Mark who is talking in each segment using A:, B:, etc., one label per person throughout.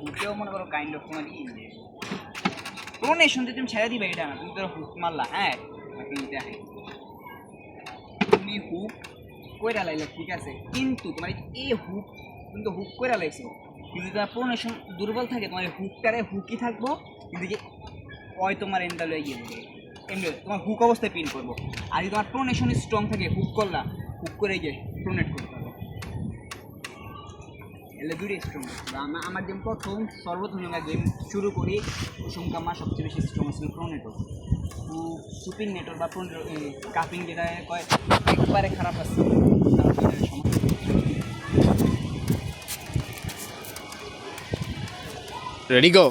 A: হুকেও মনে করো kind of তোমার প্রোনেশন তুমি ছেড়ে দিবে এটা না, তুমি ধরো হুক মারলা, হ্যাঁ দেখে তুমি হুক কইরা লাইলে ঠিক আছে, কিন্তু তোমার এই হুক তুমি তো হুক কইরা লাইছো, কিন্তু তোমার প্রোনেশন দুর্বল থাকে, তোমার হুকটারে হুকই থাকবো, কিন্তু যে ওই তোমার এন্ডালে গিয়ে দেবে, এমনি তোমার হুক অবস্থায় পিন করবো। আর যদি তোমার প্রোনেশন স্ট্রং থাকে, হুক করলা, হুক করে গিয়ে প্রোনেট করতে হবে, এলে দুটোই স্ট্রং। আমার গেম প্রথম সর্বপ্রথম গেম শুরু করি, ওই সময় আমার সবচেয়ে বেশি স্ট্রং ছিল প্রোনেটর। সুপিং নেটর বা কাপিং যেটা কয় একবারে খারাপ আছে।
B: Ready go.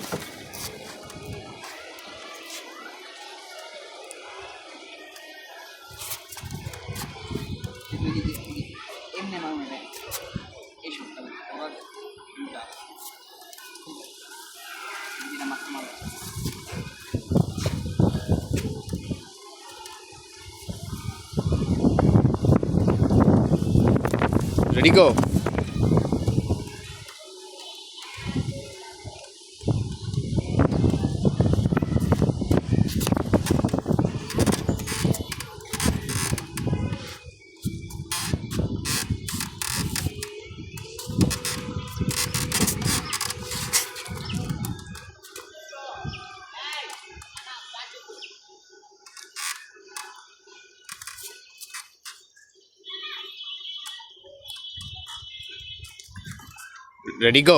A: এমনি আমার মনে এই সপ্তাহ আবার
B: রেডি গো। রেডি গো।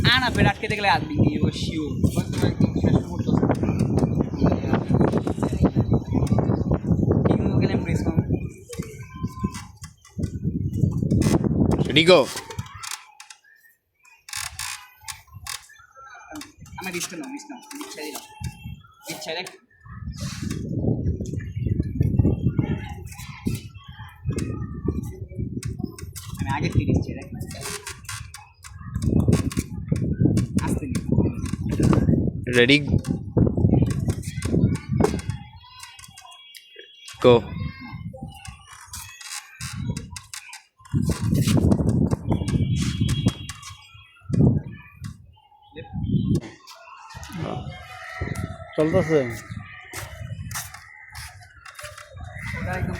A: না ফের আটকে দেখলে আসবি শিওর
B: রেডি গো।
A: আমার রিস্ক নাও, রিস্ক নাও, ইচ্ছা দিলাম, ইচ্ছা দেখ আমি আগে থেকে ইচ্ছে দেখ আসতে
B: রেডি গো।
C: চলতেছে।
A: ওটা একদম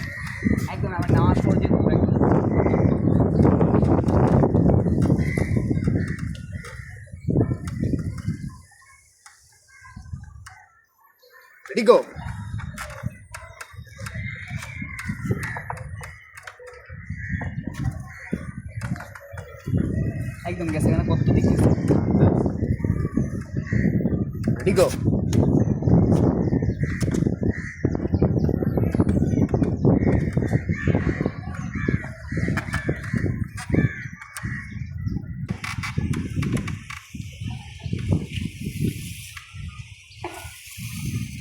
A: একদম আমার নামাজ পড়ে যেত একদম।
B: Ready go.
A: একদম গেছে এখানে কত দেখতেছি।
B: Ready go.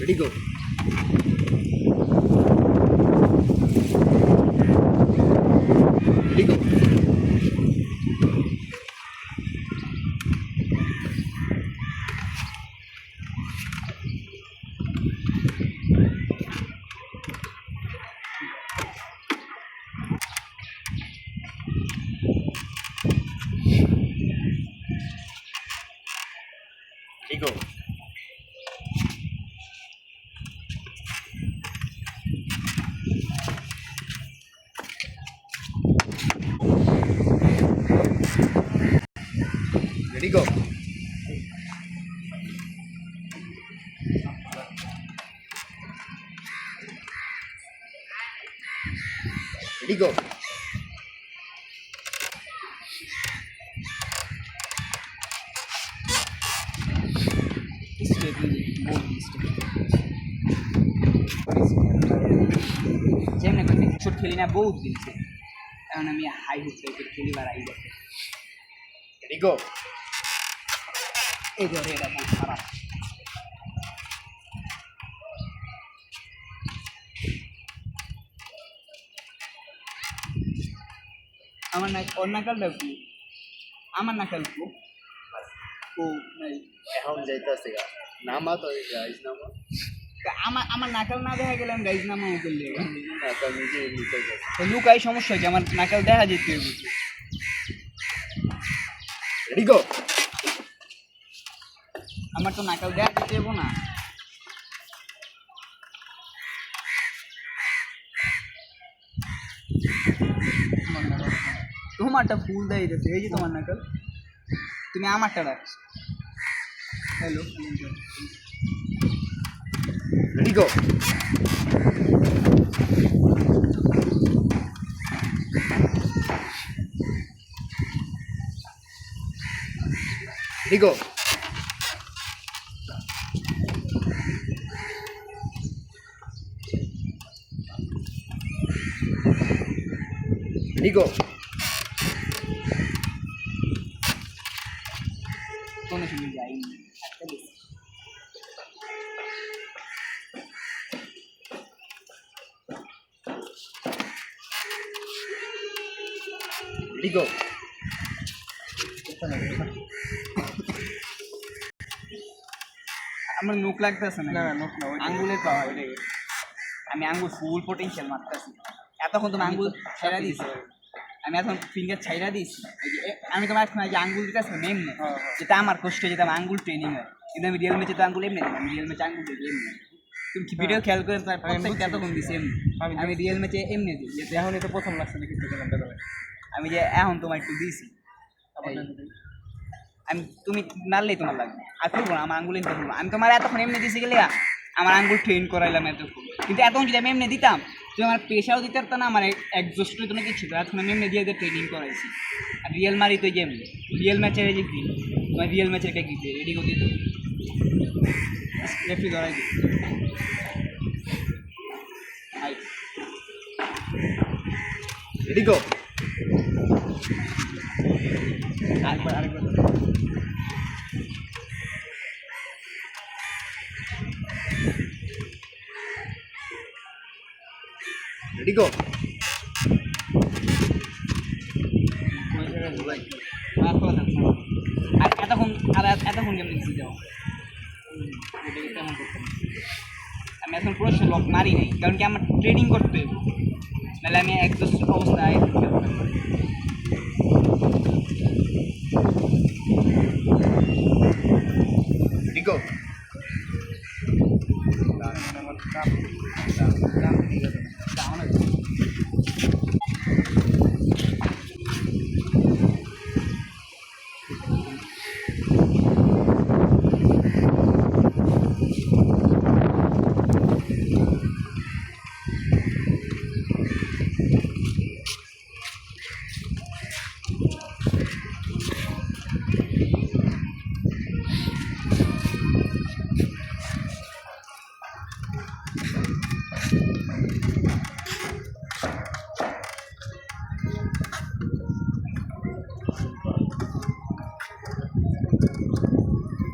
B: Ready go. Ready go. Ready go. Ready go. Ready গো।
A: যেমন একটা ছোট খেলি না বহুত দিচ্ছে, এখন আমি হাই হুক টাইপের খেলি বা রাই গেছে
B: রেডি গো।
A: এই ধরে এটা বহুত খারাপ। আমার না ওর নাকালটা কু আমার নাকাল কু ও নাই
B: এখন যাইতাছে গা নামা তো গাইজ নামা
A: আমার নাকাল না দেখা গেলে আমি গাইজ নামা করলে
B: না তো নিজে নিতে গেছে
A: তো লুকাই সমস্যা হচ্ছে আমার নাকাল দেখা যেতে হবে
B: রেডি গো
A: আমার তো নাকাল দেখা যেতে হবে না তোমারটা ফুল দেয় দিতেছে এই যে তোমার নাকাল তুমি আমারটা রাখছ hello
B: ready go ready go ready go
A: কোনো শুনে যাই একটা বেশি
B: রেডি গো
A: আমার নোক লাগতেছে না
C: না নোট না ওই
A: আঙ্গুলের পাওয়া আমি আঙ্গুল ফুল পোটেনশিয়াল মারতেছি এতক্ষণ তুমি আঙ্গুল ছাইড়া দিস আমি এখন ফিঙ্গার ছাইড়া দিস আমি তোমার এখন যে আঙ্গুল দিতেছি এমনি যেটা আমার কষ্ট যেটা আমার আঙ্গুল ট্রেনিং হয় কিন্তু আমি রিয়েল ম্যাচে তো আঙ্গুল এমনি আমি রিয়েল ম্যাচে আঙ্গুল দিই এমনি তুমি ভিডিও খেয়াল করে তার প্রত্যেকটা এতক্ষণ দিছি এমনি আমি রিয়েল ম্যাচে এমনি দিই যেতে
C: এখনই তো প্রথম লাগছে দেখি তো কেমন বেরোবে
A: আমি যে এখন তোমার একটু দিছি আমি তুমি নাড়লেই তোমার লাগবে আর করবো না আমার আঙ্গুল এমনি করবো আমি তোমার এতক্ষণ এমনি দিছি গেলে আমার আঙ্গুল ট্রেন করাইলাম এতক্ষণ কিন্তু এতক্ষণ যদি আমি এমনি দিতাম তুমি আমার পেশাও দিতে পারতো না আমার একজস্টের জন্য কিছু এখন আমি এমনি দিয়ে ট্রেনিং করাইছি আর রিয়েল মারি তো যে এমনি রিয়েল ম্যাচের যে কি তোমার রিয়েল ম্যাচের এটা কি রেডি করে দিত রেফ্রি ধরাই দিই
B: রেডি গো
A: আরেকবার
B: রেডি গো
A: আর এতক্ষণ কেমন দিচ্ছি যাও কেমন করতে আমি এখন পুরো লক মারি নাই কারণ কি আমার ট্রেনিং করতে হবে নাহলে আমি একদম অবস্থায়
B: রেডি গো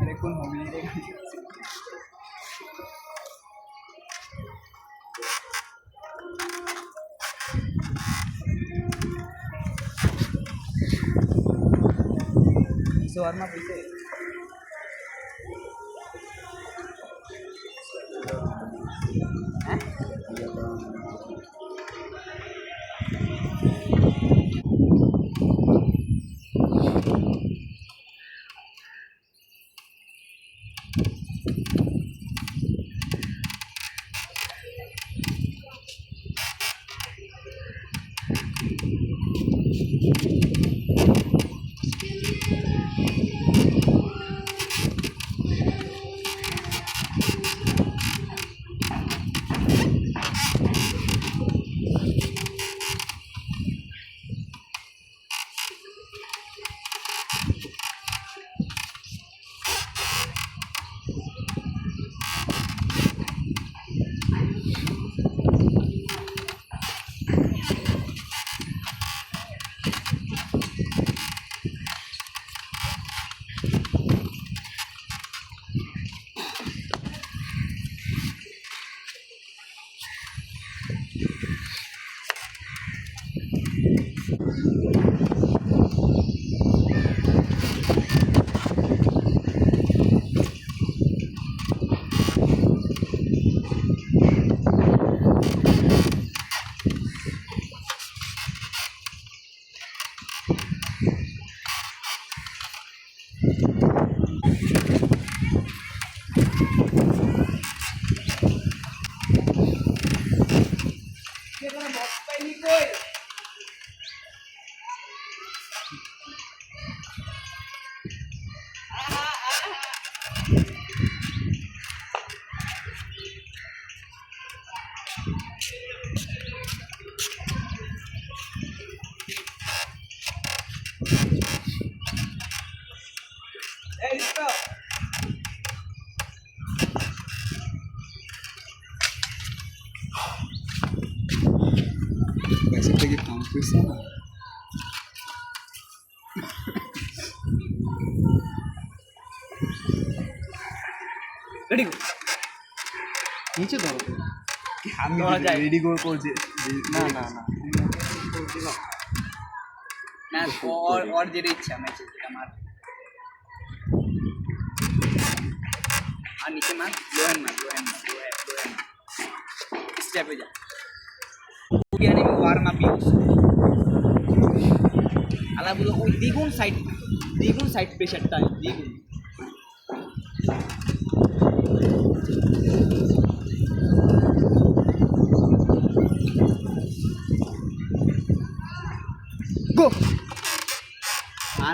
A: আরে কোন হবে রে শর্মা পয়সা হ্যাঁ पैसे की काम पैसा रेडी
B: নিচে ধরো
A: আমি
B: রেডি করে করছি না না না
A: না और যেটা ইচ্ছা ম্যাচ আমার আর নিচে মার লোহেন মার স্টেপে যা বিয়ানি ওয়ার্ম আপ ইউজ আলাগুলো ওই দ্বিগুণ সাইড প্রেশারটা দ্বিগুণ गो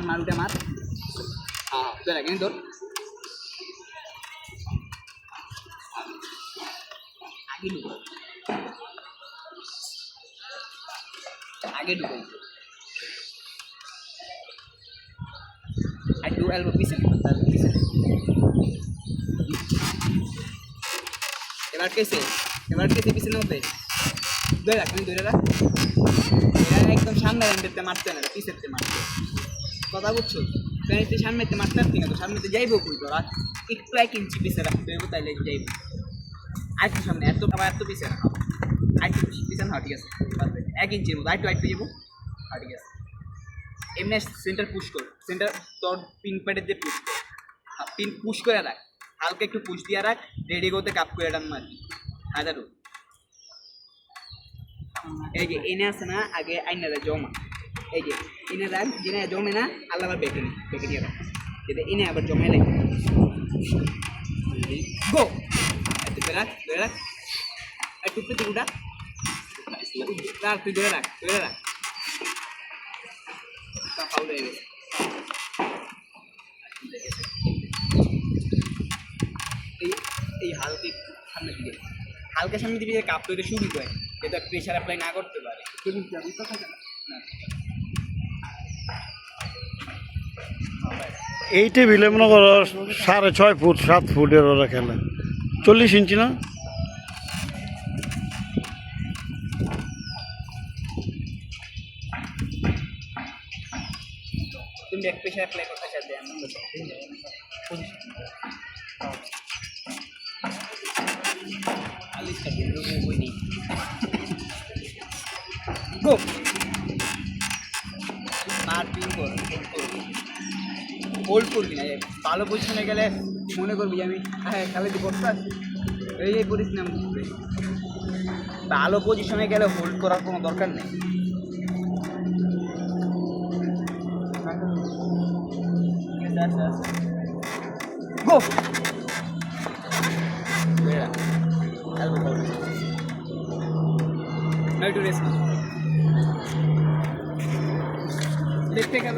A: मार उठे मार हाँ तो लगे नहीं दौड़ आगे डूबो I do elbow pieces এবার কেসে পিছনে হবে ধরে রাখ এরা একদম সামনে রেন্ডেতে মারতে না পিছেতে মারতে কথা বুঝছো পেনিতে সামনেতে মারতে পারতি না তো সামনেতে যাইবো কই তোরা একটু 1 ইঞ্চি পিছে রাখতে হবে তাইলে যাইবো আরেকটু সামনে এত পিছে রাখো আরেকটু পিছনে ঠিক আছে 1 ইঞ্চির মতো আরেকটু যাবো ঠিক আছে এমনি সেন্টার পুশ কর সেন্টার তোর পিন প্যাডের দিয়ে পুশ কর পিন পুশ করে রাখ হালকা একটু পুশ দিয়ে রাখ রেডি করতে কাপ করে টান মারবি হাজারো এই যে এনে আছে না আগে আইনারা জমা এই যে এনে রাখ যেনে জমে না আল্লাহ আবার বেঁকে নিয়ে রাখ যাতে এনে আবার জমে লাগে গো একটু ধরে রাখ একটু পেতে উঠা তুই ধরে রাখ ফাউল হয়ে গেছে এই হালকা সামনে দিবি যে কাপ তৈরি শুরু হয় যাতে প্রেশার অ্যাপ্লাই না করতে পারে
D: এই টেবিলে মনে করো 6.5 ফুট 7 ফুটের ওরা খেলে 40 ইঞ্চি না
A: তুমি ব্যাক প্রেশার অ্যাপ্লাই করতে চাইবে গো মারপিং কর হোল্ড করবি না ভালো পজিশনে গেলে মনে করবি আমি হ্যাঁ খেলে দি করতে আসি এই করিস না ভালো পজিশনে গেলে হোল্ড করার কোনো দরকার নেই গো একটু রেস্ট দেখতে গেল